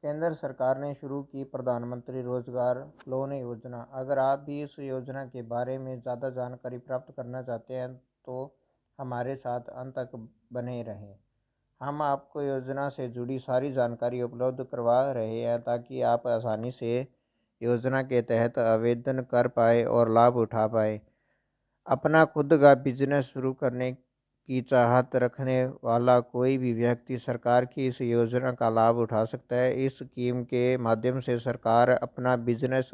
केंद्र सरकार ने शुरू की प्रधानमंत्री रोजगार लोन योजना। अगर आप भी इस योजना के बारे में ज़्यादा जानकारी प्राप्त करना चाहते हैं तो हमारे साथ अंत तक बने रहें। हम आपको योजना से जुड़ी सारी जानकारी उपलब्ध करवा रहे हैं ताकि आप आसानी से योजना के तहत आवेदन कर पाए और लाभ उठा पाए। अपना खुद का बिजनेस शुरू करने की चाहत रखने वाला कोई भी व्यक्ति सरकार की इस योजना का लाभ उठा सकता है। इस स्कीम के माध्यम से सरकार अपना बिजनेस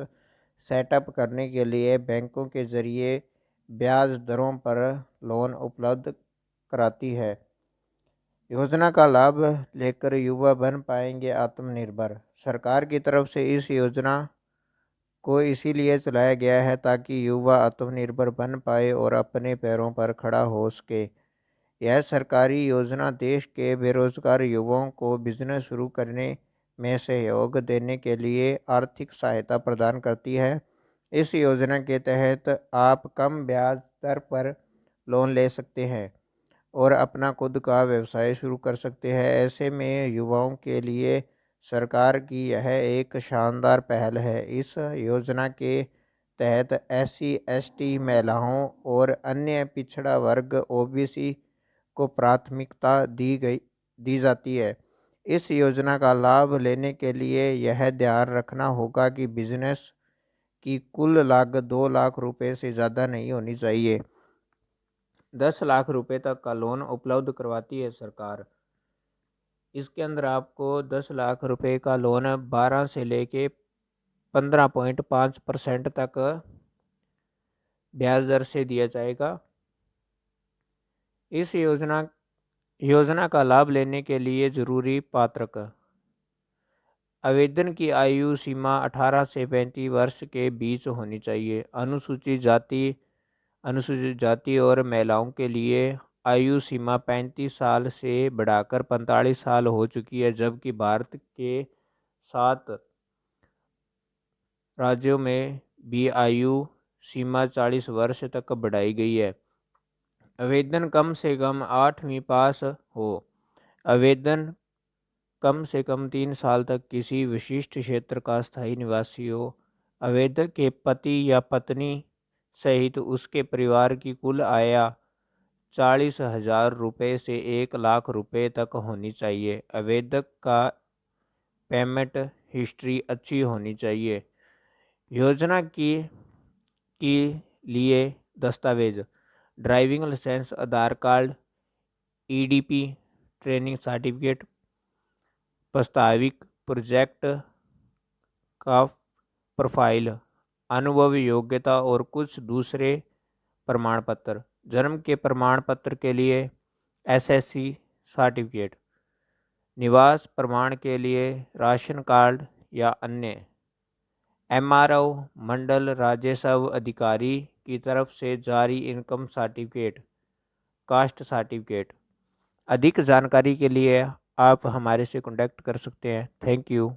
सेटअप करने के लिए बैंकों के जरिए ब्याज दरों पर लोन उपलब्ध कराती है। योजना का लाभ लेकर युवा बन पाएंगे आत्मनिर्भर। सरकार की तरफ से इस योजना को इसीलिए चलाया गया है ताकि युवा आत्मनिर्भर बन पाए और अपने पैरों पर खड़ा हो सके। यह सरकारी योजना देश के बेरोजगार युवाओं को बिजनेस शुरू करने में सहयोग देने के लिए आर्थिक सहायता प्रदान करती है। इस योजना के तहत आप कम ब्याज दर पर लोन ले सकते हैं और अपना खुद का व्यवसाय शुरू कर सकते हैं। ऐसे में युवाओं के लिए सरकार की यह एक शानदार पहल है। इस योजना के तहत SC ST महिलाओं और अन्य पिछड़ा वर्ग OBC को प्राथमिकता दी जाती है। इस योजना का लाभ लेने के लिए यह ध्यान रखना होगा कि बिजनेस की कुल लागत 2 लाख रुपए से ज़्यादा नहीं होनी चाहिए। 10 लाख रुपए तक का लोन उपलब्ध करवाती है सरकार। इसके अंदर आपको 10 लाख रुपए का लोन 12 से लेके 15.5% तक ब्याज दर से दिया जाएगा। इस योजना का लाभ लेने के लिए जरूरी पात्रता। आवेदन की आयु सीमा 18 से 35 वर्ष के बीच होनी चाहिए। अनुसूचित जाति और महिलाओं के लिए आयु सीमा 35 साल से बढ़ाकर 45 साल हो चुकी है, जबकि भारत के 7 राज्यों में भी आयु सीमा 40 वर्ष तक बढ़ाई गई है। आवेदन कम से कम 8वीं पास हो। आवेदन कम से कम 3 साल तक किसी विशिष्ट क्षेत्र का स्थायी निवासी हो। आवेदक के पति या पत्नी सहित उसके परिवार की कुल आय 40,000 रुपये से 1 लाख रुपये तक होनी चाहिए। आवेदक का पेमेंट हिस्ट्री अच्छी होनी चाहिए। योजना की लिए दस्तावेज: ड्राइविंग लाइसेंस, आधार कार्ड, EDP, ट्रेनिंग सर्टिफिकेट, प्रस्तावित प्रोजेक्ट का प्रोफाइल, अनुभव, योग्यता और कुछ दूसरे प्रमाण पत्र। जन्म के प्रमाण पत्र के लिए SSC सर्टिफिकेट, निवास प्रमाण के लिए राशन कार्ड या अन्य। MRO मंडल राजस्व अधिकारी की तरफ से जारी इनकम सर्टिफिकेट, कास्ट सर्टिफिकेट। अधिक जानकारी के लिए आप हमारे से कॉन्टैक्ट कर सकते हैं। Thank you.